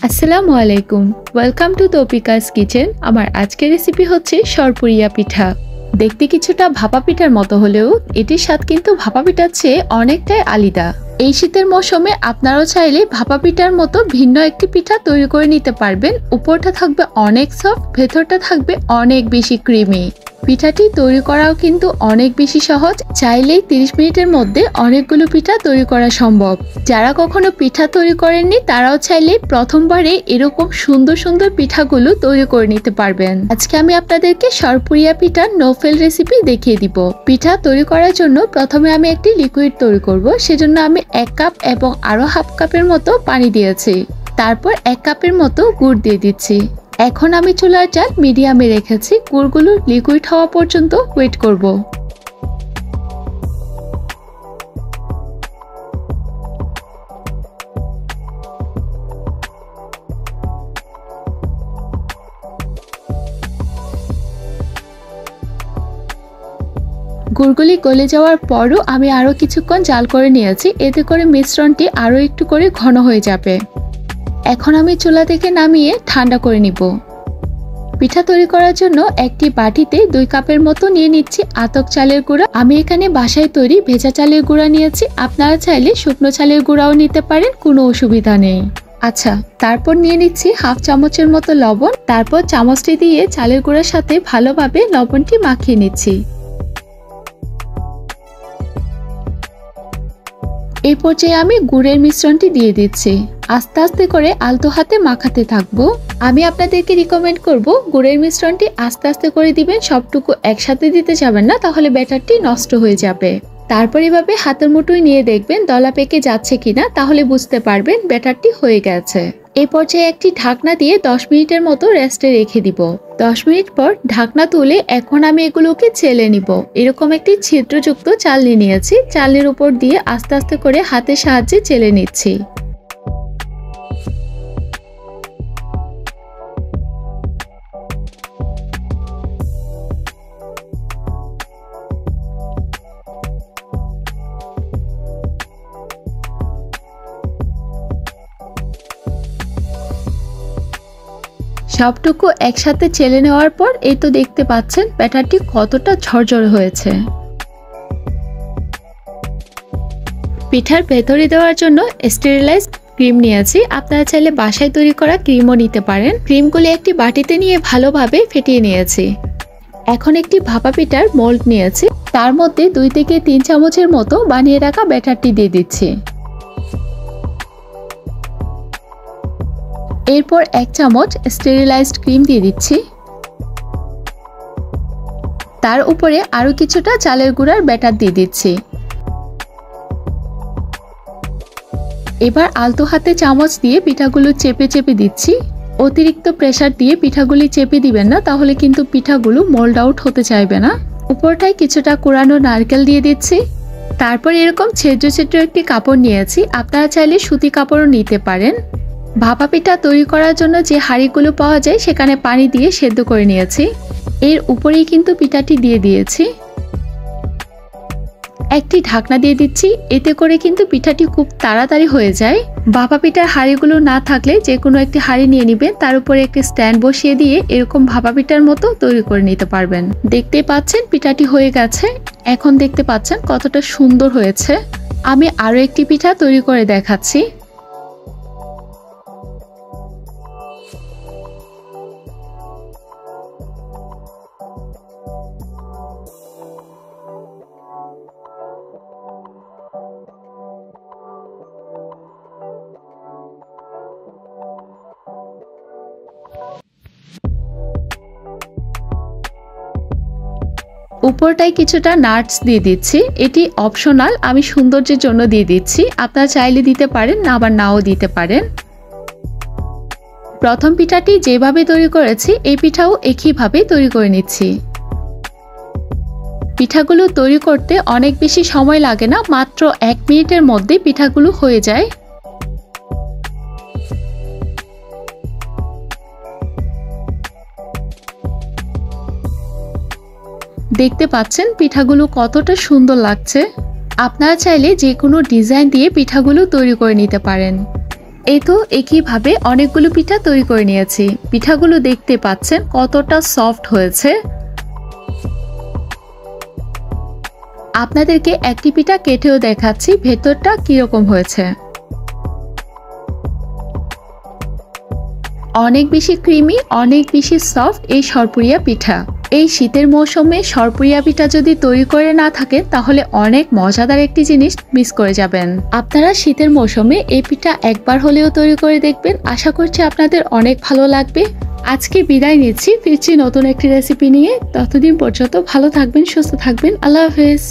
আসসালামু আলাইকুম। Welcome to Toufika's kitchen. আমার আজকের রেসিপি হচ্ছে সরপুরিয়া পিঠা। দেখতে কিছুটা ভাপা পিঠার মতো হলেও এটির স্বাদ কিন্তু ভাপা পিঠার চেয়ে অনেকটাই আলাদা। এই শীতের মৌসুমে আপনারাও চাইলে ভাপা পিঠার মতো ভিন্ন একটি পিঠা তৈরি করে নিতে পারবেন। উপরটা থাকবে অনেক সফট, ভেতরটা থাকবে অনেক বেশি ক্রিমি। পিঠাটি তৈরি করাও কিন্তু অনেক বেশি সহজ। চাইলেই 30 মিনিটের মধ্যে অনেকগুলো পিঠা তৈরি করা সম্ভব। যারা কখনো পিঠা তৈরি করেননি তারাও চাইলে প্রথমবারে এরকম সুন্দর সুন্দর পিঠাগুলো তৈরি করে নিতে পারবেন। আজকে আমি আপনাদেরকে সরপুরিয়া পিঠার নো ফেল রেসিপি দেখিয়ে দিব। পিঠা তৈরি করার জন্য প্রথমে আমি একটি লিকুইড তৈরি করব। সেজন্য আমি 1 কাপ এবং আরো হাফ কাপের মতো পানি দিয়েছি। তারপর 1 কাপের মতো গুড় দিয়ে দিচ্ছি। এখন আমি চুলার জাল মিডিয়ামে রেখেছি। গুড়গুলো লিকুইড হওয়া পর্যন্ত ওয়েট করব। গুড়গুলি গলে যাওয়ার পরও আমি আরো কিছুক্ষণ জাল করে নিয়েছি। এতে করে মিশ্রণটি আরো একটু করে ঘন হয়ে যাবে। এখন আমি চুলা থেকে নামিয়ে ঠান্ডা করে নিব। পিঠা তৈরি করার জন্য একটি বাটিতে 2 কাপের মতো নিয়ে নিচ্ছি আতপ চালের গুঁড়া। আমি এখানে বাসায় তৈরি ভেজা চালের গুঁড়া নিয়েছি। আপনারা চাইলে শুকনো চালের গুঁড়াও নিতে পারেন, কোনো অসুবিধা নেই। আচ্ছা, তারপর নিয়ে নিচ্ছি হাফ চামচের মতো লবণ। তারপর চামচটি দিয়ে চালের গুঁড়ার সাথে ভালোভাবে লবণটি মাখিয়ে নিচ্ছি। এই পর্যায়ে আমি গুড়ের মিশ্রণটি দিয়ে দিচ্ছি। আস্তে আস্তে করে আলতো হাতে মাখাতে থাকবো। আমি আপনাদেরকে রিকমেন্ড করব গুড়ের মিশ্রণটি আস্তে আস্তে করে দিবেন, সবটুকু একসাথে দিতে যাবেন না, তাহলে ব্যাটারটি নষ্ট হয়ে যাবে। তারপর এভাবে হাতের মুঠোয় নিয়ে দেখবেন দলা পেকে যাচ্ছে কিনা, তাহলে বুঝতে পারবেন ব্যাটারটি হয়ে গেছে। এই পর্যায়ে একটি ঢাকনা দিয়ে 10 মিনিটের মতো রেস্টে রেখে দিব। 10 মিনিট পর ঢাকনা তুলে এখন আমি এগুলোকে চেলে নিব। এরকম একটি ছিদ্রযুক্ত চালনি নিয়েছি। চালনির উপর দিয়ে আস্তে আস্তে করে হাতের সাহায্যে চেলে নিচ্ছি। সবটুকু একসাথে চেলে নেওয়ার পর এই তো দেখতে পাচ্ছেন ব্যাটারটি কতটা ঝরঝরে হয়েছে। পিঠার ভেতরে দেওয়ার জন্য স্টেরিলাইজড ক্রিম নিয়েছি। আপনারা চাইলে বাসায় তৈরি করা ক্রিমও নিতে পারেন। ক্রিমগুলি একটি বাটিতে নিয়ে ভালোভাবে ফেটিয়ে নিয়েছি। এখন একটি ভাপা পিঠার মোল্ড নিয়েছি। তার মধ্যে 2 থেকে 3 চামচের মতো বানিয়ে রাখা ব্যাটারটি দিয়ে দিচ্ছি। এরপর 1 চামচ স্টেরিলাইজড ক্রিম দিয়ে দিচ্ছি। তার উপরে আরো কিছুটা চালের গুঁড়ার ব্যাটার দিয়ে দিচ্ছি। এবার আলতো হাতে চামচ দিয়ে পিঠাগুলো চেপে চেপে দিচ্ছি। অতিরিক্ত প্রেসার দিয়ে পিঠাগুলি চেপে দিবেন না, তাহলে কিন্তু পিঠাগুলো মোল্ড আউট হতে চাইবে না। উপরটায় কিছুটা কোরানো নারকেল দিয়ে দিচ্ছি। তারপর এরকম ছিদ্র ছিদ্র একটি কাপড় নিয়েছি। আপনারা চাইলে সুতি কাপড়ও নিতে পারেন। ভাপা পিঠা তৈরি করার জন্য যে হাঁড়িগুলো পাওয়া যায় সেখানে পানি দিয়ে সেদ্ধ করে নিয়েছি। এর উপরেই কিন্তু পিঠাটি দিয়ে দিয়েছি। একটি ঢাকনা দিয়ে দিচ্ছি। এতে করে কিন্তু পিঠাটি খুব তাড়াতাড়ি হয়ে যায়। ভাপা পিঠার হাঁড়িগুলো না থাকলে যে কোনো একটি হাঁড়ি নিয়ে নেবেন, তার উপরে একটি স্ট্যান্ড বসিয়ে দিয়ে এরকম ভাপা পিঠার মতো তৈরি করে নিতে পারবেন। দেখতেই পাচ্ছেন পিঠাটি হয়ে গেছে। এখন দেখতে পাচ্ছেন কতটা সুন্দর হয়েছে। আমি আরো একটি পিঠা তৈরি করে দেখাচ্ছি। উপরটায় কিছুটা নাটস দিয়ে দিচ্ছি। এটি অপশনাল, আমি সৌন্দর্যের জন্য দিয়ে দিচ্ছি। আপনারা চাইলে দিতে পারেন, না আবার নাও দিতে পারেন। প্রথম পিঠাটি যেভাবে তৈরি করেছি এই পিঠাও একইভাবে তৈরি করে নিচ্ছি। পিঠাগুলো তৈরি করতে অনেক বেশি সময় লাগে না, মাত্র 1 মিনিটের মধ্যে পিঠাগুলো হয়ে যায়। দেখতে পাচ্ছেন পিঠাগুলো কতটা সুন্দর লাগছে। আপনারা চাইলে যে কোনো ডিজাইন দিয়ে পিঠাগুলো তৈরি করে নিতে পারেন। এই তো একইভাবে অনেকগুলো পিঠা তৈরি করে নিয়েছি। পিঠাগুলো দেখতে পাচ্ছেন কতটা সফট হয়েছে। আপনাদেরকে একটি পিঠা কেটেও দেখাচ্ছি ভেতরটা কিরকম হয়েছে। অনেক বেশি ক্রিমি, অনেক বেশি সফট এই সরপুরিয়া পিঠা। এই শীতের মৌসুমে সরপুরিয়া পিঠা যদি তৈরি করে না থাকেন তাহলে অনেক মজাদার একটি জিনিস মিস করে যাবেন। আপনারা শীতের মৌসুমে এই পিঠা একবার হলেও তৈরি করে দেখবেন, আশা করছি আপনাদের অনেক ভালো লাগবে। আজকে বিদায় নিচ্ছি, ফিরছি নতুন একটি রেসিপি নিয়ে। ততদিন পর্যন্ত ভালো থাকবেন, সুস্থ থাকবেন। আল্লাহ হাফেজ।